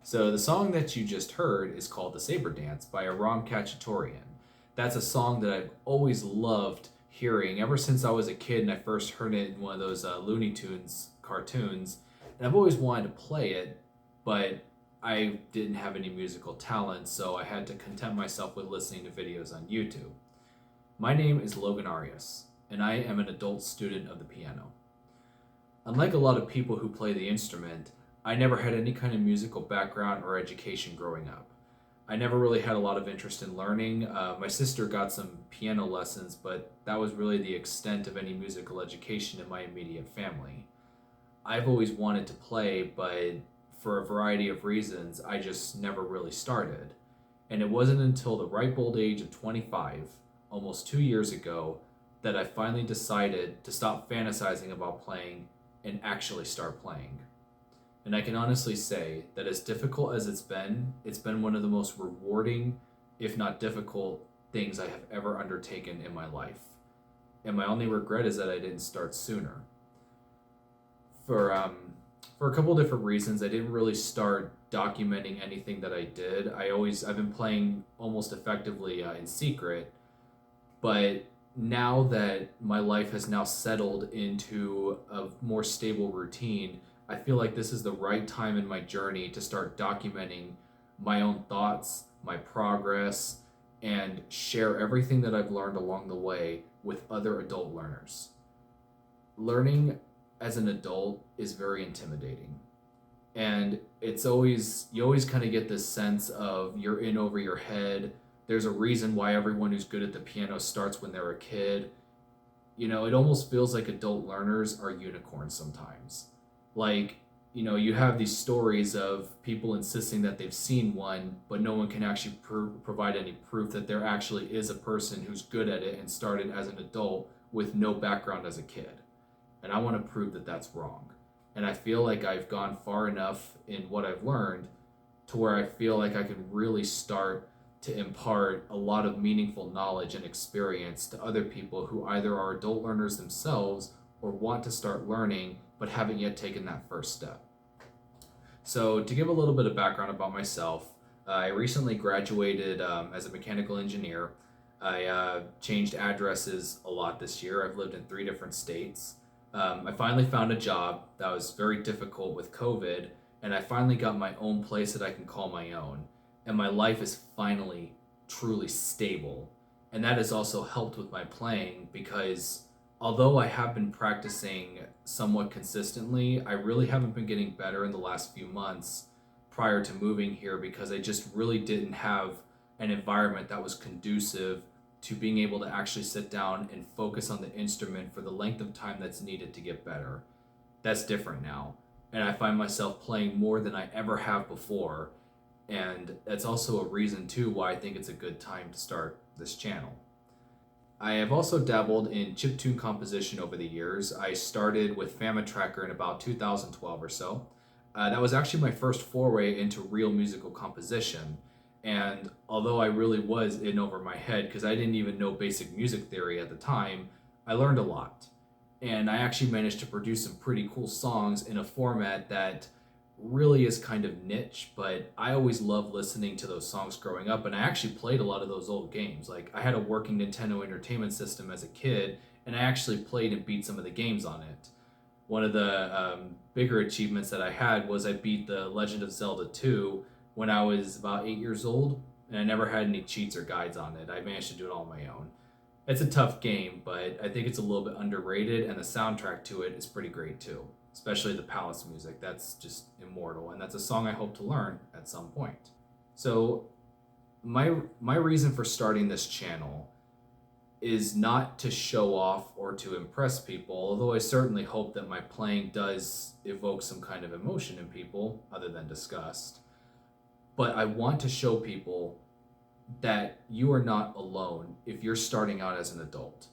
So the song that you just heard is called "The Saber Dance" by Aram Khachaturian. That's a song that I've always loved hearing ever since I was a kid and I first heard it in one of those Looney Tunes cartoons. And I've always wanted to play it, but I didn't have any musical talent, so I had to content myself with listening to videos on YouTube. My name is Logan Arias, and I am an adult student of the piano. Unlike a lot of people who play the instrument, I never had any kind of musical background or education growing up. I never really had a lot of interest in learning. My sister got some piano lessons, but that was really the extent of any musical education in my immediate family. I've always wanted to play, but for a variety of reasons, I just never really started. And it wasn't until the ripe old age of 25, almost 2 years ago, that I finally decided to stop fantasizing about playing and actually start playing. And I can honestly say that as difficult as it's been one of the most rewarding, if not difficult, things I have ever undertaken in my life. And my only regret is that I didn't start sooner. For for a couple different reasons, I didn't really start documenting anything that I did. I've been playing almost effectively in secret, but now that my life has now settled into a more stable routine, I feel like this is the right time in my journey to start documenting my own thoughts, my progress, and share everything that I've learned along the way with other adult learners. Learning as an adult is very intimidating. And you always kind of get this sense of you're in over your head. There's a reason why everyone who's good at the piano starts when they're a kid. It almost feels like adult learners are unicorns sometimes. Like, you have these stories of people insisting that they've seen one, but no one can actually provide any proof that there actually is a person who's good at it and started as an adult with no background as a kid. And I want to prove that that's wrong. And I feel like I've gone far enough in what I've learned to where I feel like I can really start to impart a lot of meaningful knowledge and experience to other people who either are adult learners themselves or want to start learning but haven't yet taken that first step. So, to give a little bit of background about myself, I recently graduated as a mechanical engineer. I changed addresses a lot this year. I've lived in 3 different states. I finally found a job that was very difficult with COVID, and I finally got my own place that I can call my own. And my life is finally truly stable. And that has also helped with my playing because although I have been practicing somewhat consistently, I really haven't been getting better in the last few months prior to moving here because I just really didn't have an environment that was conducive to being able to actually sit down and focus on the instrument for the length of time that's needed to get better. That's different now. And I find myself playing more than I ever have before. And that's also a reason, too, why I think it's a good time to start this channel. I have also dabbled in chiptune composition over the years. I started with FamiTracker in about 2012 or so. That was actually my first foray into real musical composition. And although I really was in over my head because I didn't even know basic music theory at the time, I learned a lot. And I actually managed to produce some pretty cool songs in a format that really is kind of niche, but I always loved listening to those songs growing up, and I actually played a lot of those old games. Like, I had a working Nintendo Entertainment System as a kid, and I actually played and beat some of the games on it. One of the bigger achievements that I had was I beat The Legend of Zelda 2 when I was about 8 years old, and I never had any cheats or guides on it. I managed to do it all on my own. It's a tough game, but I think it's a little bit underrated, and the soundtrack to it is pretty great too. Especially the Palace music, that's just immortal, and that's a song I hope to learn at some point. So, my reason for starting this channel is not to show off or to impress people, although I certainly hope that my playing does evoke some kind of emotion in people other than disgust. But I want to show people that you are not alone if you're starting out as an adult.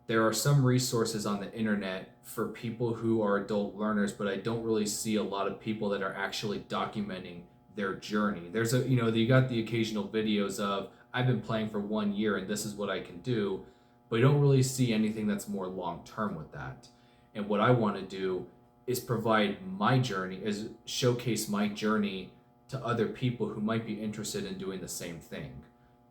There are some resources on the internet for people who are adult learners, but I don't really see a lot of people that are actually documenting their journey. You got the occasional videos of, I've been playing for 1 year and this is what I can do, but you don't really see anything that's more long term with that. And what I want to do is provide my journey, is showcase my journey to other people who might be interested in doing the same thing.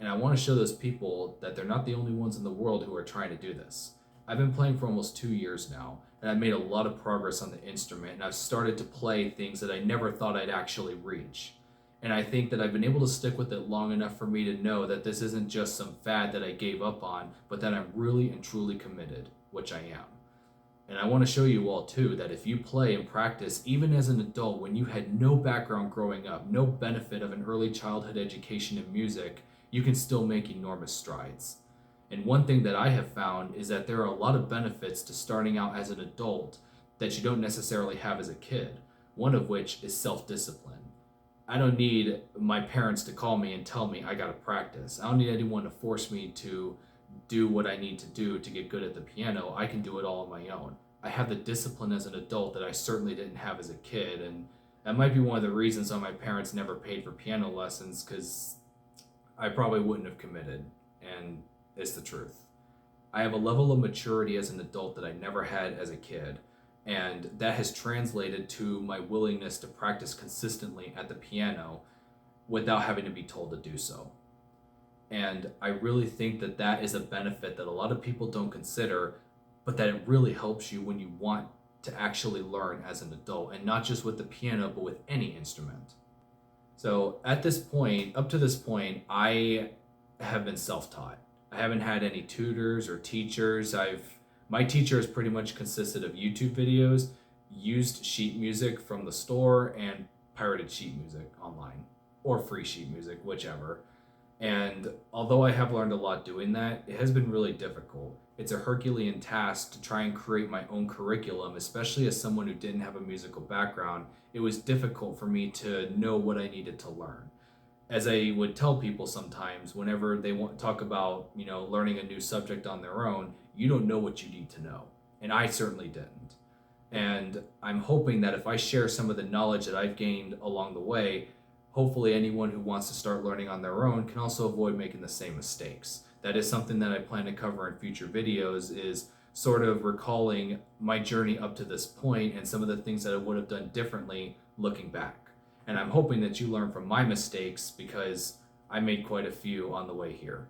And I want to show those people that they're not the only ones in the world who are trying to do this. I've been playing for almost 2 years now, and I've made a lot of progress on the instrument, and I've started to play things that I never thought I'd actually reach. And I think that I've been able to stick with it long enough for me to know that this isn't just some fad that I gave up on, but that I'm really and truly committed, which I am. And I want to show you all too that if you play and practice, even as an adult, when you had no background growing up, no benefit of an early childhood education in music, you can still make enormous strides. And one thing that I have found is that there are a lot of benefits to starting out as an adult that you don't necessarily have as a kid, one of which is self-discipline. I don't need my parents to call me and tell me I gotta practice. I don't need anyone to force me to do what I need to do to get good at the piano. I can do it all on my own. I have the discipline as an adult that I certainly didn't have as a kid, and that might be one of the reasons why my parents never paid for piano lessons, because I probably wouldn't have committed, and it's the truth. I have a level of maturity as an adult that I never had as a kid, and that has translated to my willingness to practice consistently at the piano without having to be told to do so. And I really think that that is a benefit that a lot of people don't consider, but that it really helps you when you want to actually learn as an adult, and not just with the piano, but with any instrument. So at this point, up to this point, I have been self-taught. I haven't had any tutors or teachers. My teacher has pretty much consisted of YouTube videos, used sheet music from the store, and pirated sheet music online, or free sheet music, whichever. And although I have learned a lot doing that, it has been really difficult. It's a Herculean task to try and create my own curriculum, especially as someone who didn't have a musical background. It was difficult for me to know what I needed to learn. As I would tell people sometimes, whenever they want talk about, learning a new subject on their own, you don't know what you need to know. And I certainly didn't. And I'm hoping that if I share some of the knowledge that I've gained along the way, hopefully anyone who wants to start learning on their own can also avoid making the same mistakes. That is something that I plan to cover in future videos, is sort of recalling my journey up to this point and some of the things that I would have done differently looking back. And I'm hoping that you learn from my mistakes, because I made quite a few on the way here.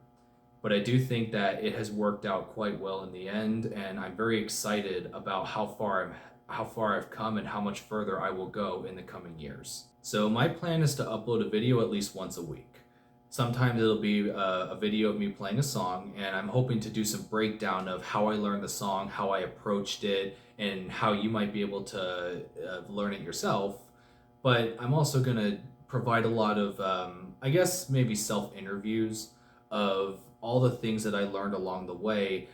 But I do think that it has worked out quite well in the end, and I'm very excited about how far I've come and how much further I will go in the coming years. So my plan is to upload a video at least once a week. Sometimes it'll be a video of me playing a song, and I'm hoping to do some breakdown of how I learned the song, how I approached it, and how you might be able to learn it yourself. But I'm also going to provide a lot of, maybe self-interviews of all the things that I learned along the way,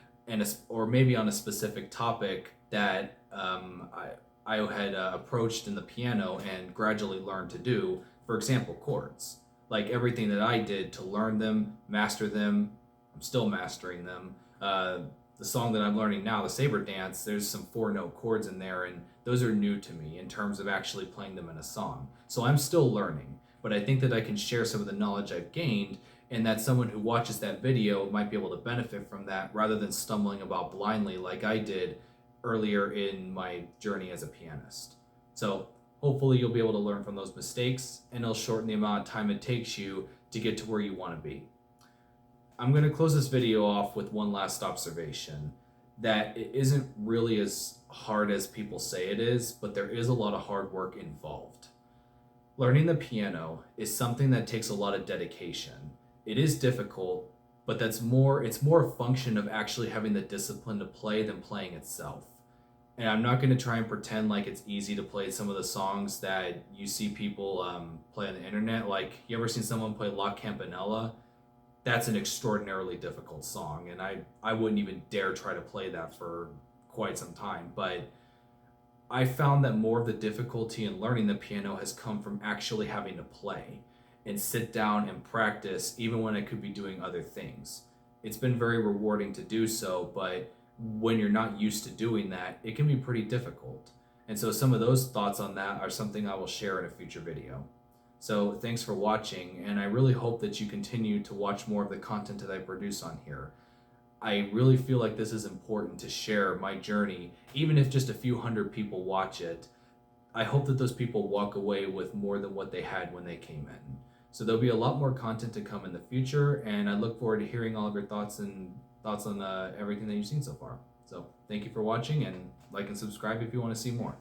or maybe on a specific topic that I had approached in the piano and gradually learned to do. For example, chords. Like everything that I did to learn them, master them, I'm still mastering them. The song that I'm learning now, the Saber Dance, there's some 4-note chords in there, and those are new to me in terms of actually playing them in a song. So I'm still learning, but I think that I can share some of the knowledge I've gained, and that someone who watches that video might be able to benefit from that rather than stumbling about blindly like I did earlier in my journey as a pianist. So hopefully you'll be able to learn from those mistakes, and it'll shorten the amount of time it takes you to get to where you want to be. I'm going to close this video off with one last observation, that it isn't really as hard as people say it is, but there is a lot of hard work involved. Learning the piano is something that takes a lot of dedication. It is difficult, but it's more a function of actually having the discipline to play than playing itself. And I'm not going to try and pretend like it's easy to play some of the songs that you see people play on the internet. Like, you ever seen someone play La Campanella? That's an extraordinarily difficult song, and I wouldn't even dare try to play that for quite some time. But I found that more of the difficulty in learning the piano has come from actually having to play and sit down and practice, even when I could be doing other things. It's been very rewarding to do so, but when you're not used to doing that, it can be pretty difficult. And so some of those thoughts on that are something I will share in a future video. So thanks for watching, and I really hope that you continue to watch more of the content that I produce on here. I really feel like this is important to share my journey, even if just a few hundred people watch it. I hope that those people walk away with more than what they had when they came in. So there'll be a lot more content to come in the future, and I look forward to hearing all of your thoughts on everything that you've seen so far. So thank you for watching, and like and subscribe if you want to see more.